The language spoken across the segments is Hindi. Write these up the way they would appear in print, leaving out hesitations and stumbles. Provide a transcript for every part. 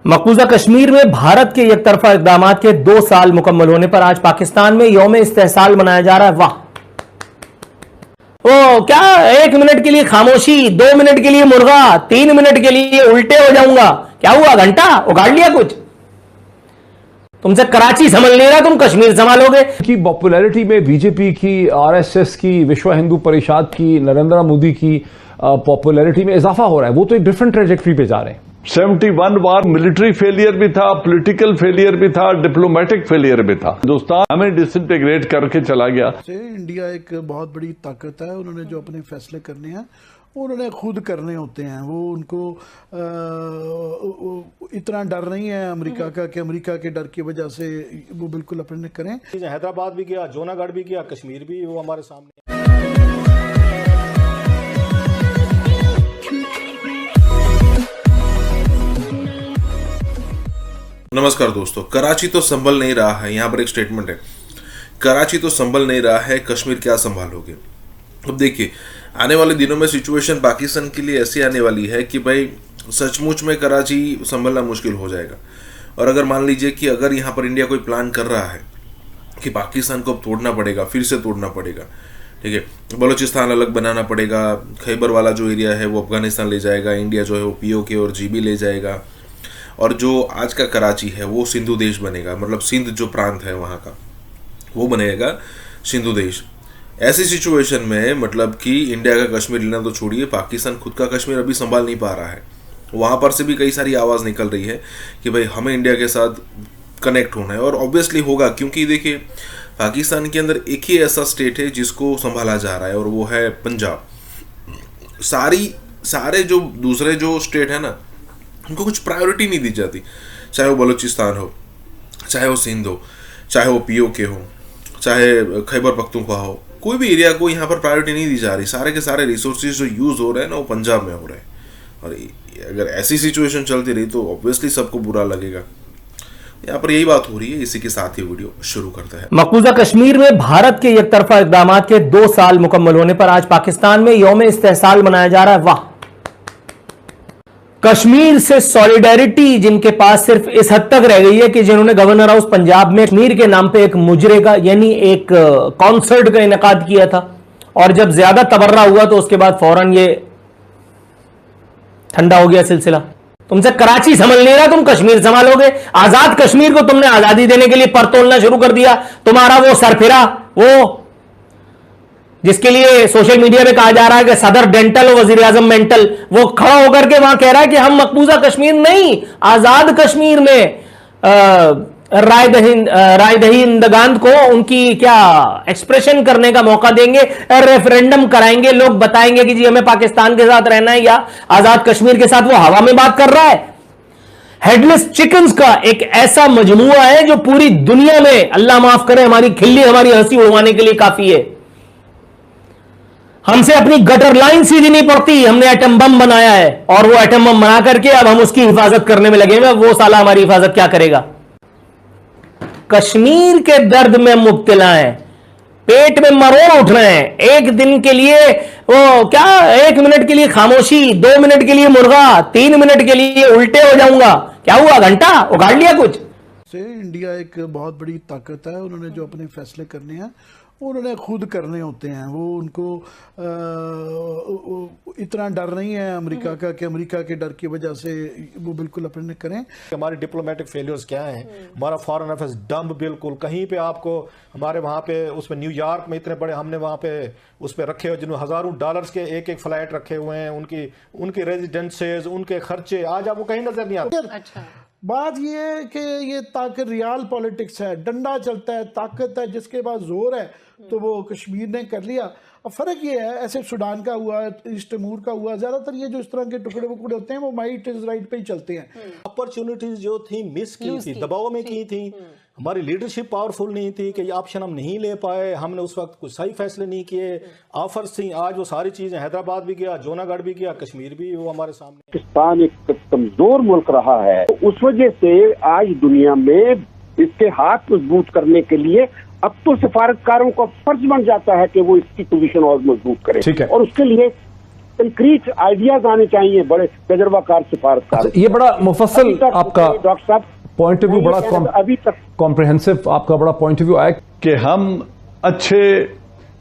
मकबूजा कश्मीर में भारत के एकतरफा इक़दामात के 2 साल मुकम्मल होने पर आज पाकिस्तान में यौम इस्तेहसाल मनाया जा रहा है। वाह, ओ क्या 1 मिनट के लिए खामोशी, 2 मिनट के लिए मुर्गा, 3 मिनट के लिए उल्टे हो जाऊंगा। क्या हुआ, घंटा उगाड़ लिया कुछ? तुमसे कराची संभल नहीं रहा, तुम कश्मीर संभालोगे। की पॉपुलैरिटी में बीजेपी की, आरएसएस की, विश्व हिंदू परिषद की, नरेंद्र मोदी की पॉपुलैरिटी में इजाफा हो रहा है। वो तो एक डिफरेंट ट्रेजेक्टरी पे जा रहे हैं। 71 बार मिलिट्री फेलियर भी था, पॉलिटिकल फेलियर भी था, डिप्लोमेटिक फेलियर भी था। हिंदुस्तान हमें डिसइंटीग्रेट करके चला गया। इंडिया एक बहुत बड़ी ताकत है। उन्होंने जो अपने फैसले करने हैं उन्होंने खुद करने होते हैं। वो उनको इतना डर नहीं है अमेरिका का कि अमेरिका के डर की वजह से वो बिल्कुल अपने करें। हैदराबाद भी किया, जूनागढ़ भी किया, कश्मीर भी वो हमारे सामने। नमस्कार दोस्तों, कराची तो संभल नहीं रहा है। यहाँ पर एक स्टेटमेंट है, कराची तो संभल नहीं रहा है, कश्मीर क्या संभालोगे। अब देखिए, आने वाले दिनों में सिचुएशन पाकिस्तान के लिए ऐसी आने वाली है कि भाई सचमुच में कराची संभलना मुश्किल हो जाएगा। और अगर मान लीजिए कि अगर यहाँ पर इंडिया कोई प्लान कर रहा है कि पाकिस्तान को अब तोड़ना पड़ेगा, फिर से तोड़ना पड़ेगा, ठीक है, बलूचिस्तान अलग बनाना पड़ेगा, खैबर वाला जो एरिया है वो अफगानिस्तान ले जाएगा, इंडिया जो है वो POK और GB ले जाएगा, और जो आज का कराची है वो सिंधु देश बनेगा, मतलब सिंध जो प्रांत है वहाँ का वो बनेगा सिंधु देश। ऐसी सिचुएशन में मतलब कि इंडिया का कश्मीर लेना तो छोड़िए, पाकिस्तान खुद का कश्मीर अभी संभाल नहीं पा रहा है। वहाँ पर से भी कई सारी आवाज़ निकल रही है कि भाई हमें इंडिया के साथ कनेक्ट होना है, और ऑब्वियसली होगा, क्योंकि देखिए पाकिस्तान के अंदर एक ही ऐसा स्टेट है जिसको संभाला जा रहा है और वो है पंजाब। सारे जो दूसरे जो स्टेट है ना, उनको कुछ प्रायोरिटी नहीं दी जाती, चाहे वो बलूचिस्तान हो, चाहे वो सिंध हो, चाहे वो POK हो, चाहे खैबर पख्तूनख्वा हो, कोई भी एरिया को यहाँ पर प्रायोरिटी नहीं दी जा रही। सारे के सारे रिसोर्सेज जो यूज़ हो रहे हैं ना वो पंजाब में हो रहे हैं, और अगर ऐसी सिचुएशन चलती रही तो ऑब्वियसली सबको बुरा लगेगा। यहाँ पर यही बात हो रही है। इसी के साथ ही वीडियो शुरू करते हैं। मकबूजा कश्मीर में भारत के एकतरफा इक़दामात के 2 साल मुकम्मल होने पर आज पाकिस्तान में यौम इस्तेहसाल मनाया जा रहा है। वाह, कश्मीर से सॉलिडेरिटी जिनके पास सिर्फ इस हद तक रह गई है कि जिन्होंने गवर्नर हाउस पंजाब में कश्मीर के नाम पे एक मुजरे का यानी एक कॉन्सर्ट का इनेकाद किया था, और जब ज्यादा तबर्रा हुआ तो उसके बाद फौरन ये ठंडा हो गया सिलसिला। तुमसे कराची संभल नहीं रहा, तुम कश्मीर संभालोगे। आजाद कश्मीर को तुमने आजादी देने के लिए पर तोलना शुरू कर दिया। तुम्हारा वो सरफिरा, वो जिसके लिए सोशल मीडिया पे कहा जा रहा है कि सदर डेंटल और वजीर आजम मेंटल, वो खड़ा होकर के वहां कह रहा है कि हम मकबूजा कश्मीर नहीं, आजाद कश्मीर में राय दहिंदगान को उनकी क्या एक्सप्रेशन करने का मौका देंगे, रेफरेंडम कराएंगे, लोग बताएंगे कि जी हमें पाकिस्तान के साथ रहना है या आजाद कश्मीर के साथ। वो हवा में बात कर रहा है। हेडलेस चिकन्स का एक ऐसा मजमुआ है जो पूरी दुनिया में, अल्लाह माफ करे, हमारी खिल्ली, हमारी हंसी उड़वाने के लिए काफी है। हमसे अपनी गटर लाइन सीधी नहीं पड़ती, हमने एटम बम बनाया है, और वो एटम बम बना करके अब हम उसकी हिफाजत करने में लगे हुए। वो साला हमारी हिफाजत क्या करेगा। कश्मीर के दर्द में मुब्तला है, पेट में मरोड़ उठ रहे हैं। एक दिन के लिए वो क्या 1 मिनट के लिए खामोशी, 2 मिनट के लिए मुर्गा, 3 मिनट के लिए उल्टे हो जाऊंगा। क्या हुआ, घंटा उगाड़ लिया कुछ? इंडिया एक बहुत बड़ी ताकत है। उन्होंने जो अपने फैसले करने हैं उन्होंने खुद करने होते हैं। वो उनको इतना डर नहीं है अमेरिका का कि अमेरिका के डर की वजह से वो बिल्कुल अपने करें। हमारे डिप्लोमेटिक फेलियर्स क्या हैं, हमारा फॉरेन अफेयर्स डंब, बिल्कुल कहीं पे आपको हमारे वहाँ पे उसमें न्यूयॉर्क में इतने बड़े हमने वहाँ पे उस पर रखे हुए जिन्होंने हज़ारों डॉलर्स के एक फ्लाइट रखे हुए हैं, उनकी रेजिडेंसेज, उनके खर्चे, आज आपको कहीं नजर नहीं आते। अच्छा, बात ये है कि ये ताकत रियल पॉलिटिक्स है, डंडा चलता है, ताकत है, जिसके पास जोर है तो वो कश्मीर ने कर लिया। अब फ़र्क ये है, ऐसे सूडान का हुआ, ईस्ट तिमोर का हुआ, ज़्यादातर ये जो इस तरह के टुकड़े वुकड़े होते हैं वो माइट इज राइट पे ही चलते हैं। अपॉर्चुनिटीज जो थी मिस की थी, दबाव में की थी, हमारी लीडरशिप पावरफुल नहीं थी कि ये ऑप्शन हम नहीं ले पाए, हमने उस वक्त कुछ सही फैसले नहीं किए, ऑफर्स थी, आज वो सारी चीज़ें, हैदराबाद भी किया, जूनागढ़ भी किया, कश्मीर भी वो हमारे सामने। पाकिस्तान एक कमजोर मुल्क रहा है, तो उस वजह से आज दुनिया में इसके हाथ मजबूत करने के लिए अब तो सफारतकारों का फर्ज बन जाता है कि वो इसकी पोजीशन और मजबूत करें, और उसके लिए कंक्रीट आइडियाज आने चाहिए बड़े तजर्बाकार सिफारतकार। ये बड़ा मुफस्सल आपका डॉक्टर साहब पॉइंट ऑफ व्यू, बड़ा अभी तक कॉम्प्रिहेंसिव आपका बड़ा पॉइंट ऑफ व्यू आया कि हम अच्छे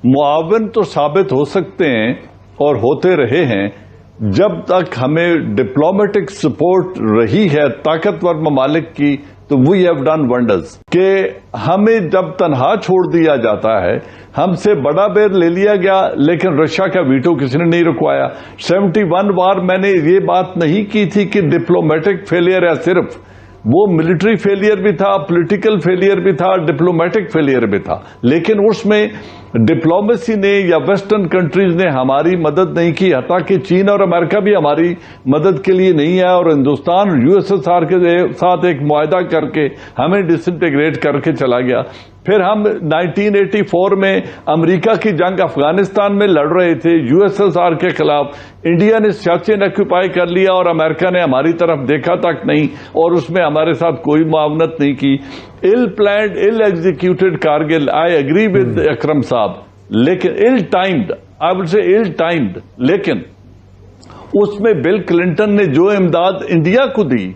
मुआवन तो साबित हो सकते हैं और होते रहे हैं जब तक हमें डिप्लोमेटिक सपोर्ट रही है ताकतवर ममालिक की, तो वी हैव डन वंडर्स। कि हमें जब तनहा छोड़ दिया जाता है, हमसे बड़ा बेर ले लिया गया लेकिन रशिया का वीटो किसी ने नहीं रुकवाया। 71 बार मैंने ये बात नहीं की थी कि डिप्लोमेटिक फेलियर है, सिर्फ वो मिलिट्री फेलियर भी था, पॉलिटिकल फेलियर भी था, डिप्लोमेटिक फेलियर भी था, लेकिन उसमें डिप्लोमेसी ने या वेस्टर्न कंट्रीज ने हमारी मदद नहीं की। हत्ता कि चीन और अमेरिका भी हमारी मदद के लिए नहीं आया और हिंदुस्तान यूएसएसआर के साथ एक मुआहदा करके हमें डिसइंटीग्रेट करके चला गया। फिर हम 1984 में अमेरिका की जंग अफगानिस्तान में लड़ रहे थे यूएसएसआर के खिलाफ, इंडिया ने सियाचिन ऑक्यूपाई कर लिया और अमेरिका ने हमारी तरफ देखा तक नहीं और उसमें हमारे साथ कोई मुआवनत नहीं की। Ill planned, ill executed Kargil, I agree with Akram साहब, लेकिन इल timed, I would say ill timed, लेकिन उसमें बिल क्लिंटन ने जो इमदाद इंडिया को दी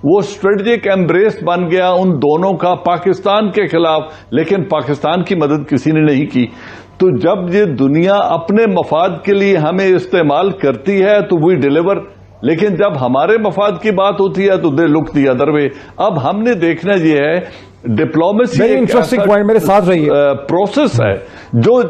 वो स्ट्रेटेजिक एम्ब्रेस बन गया उन दोनों का पाकिस्तान के खिलाफ, लेकिन पाकिस्तान की मदद किसी ने नहीं की। तो जब ये दुनिया अपने मफाद के लिए हमें इस्तेमाल करती है तो वी डिलीवर, लेकिन जब हमारे मफाद की बात होती है तो they look the other way. अब हमने देखना ये है डिप्लोमेसी वेरी इंटरेस्टिंग पॉइंट, मेरे साथ रहिए, प्रोसेस है जो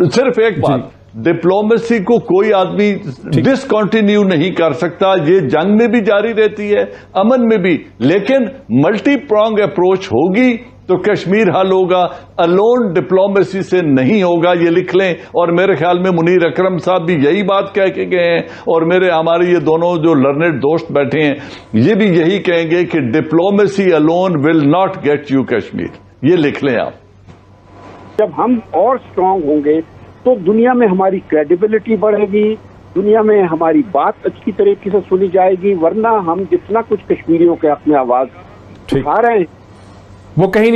सिर्फ एक बात, डिप्लोमेसी को कोई आदमी डिसकंटिन्यू नहीं कर सकता। ये जंग में भी जारी रहती है, अमन में भी, लेकिन मल्टी प्रॉन्ग अप्रोच होगी तो कश्मीर हल होगा, अलोन डिप्लोमेसी से नहीं होगा, ये लिख लें। और मेरे ख्याल में मुनीर अकरम साहब भी यही बात कह के गए हैं और हमारे ये दोनों जो लर्नेड दोस्त बैठे हैं ये भी यही कहेंगे कि diplomacy alone will not get you Kashmir, ये लिख लें आप। जब हम और स्ट्रांग होंगे तो दुनिया में हमारी क्रेडिबिलिटी बढ़ेगी, दुनिया में हमारी बात अच्छी तरीके से सुनी जाएगी, वरना हम जितना कुछ कश्मीरियों के अपने आवाज उठा रहे हैं वो कहीं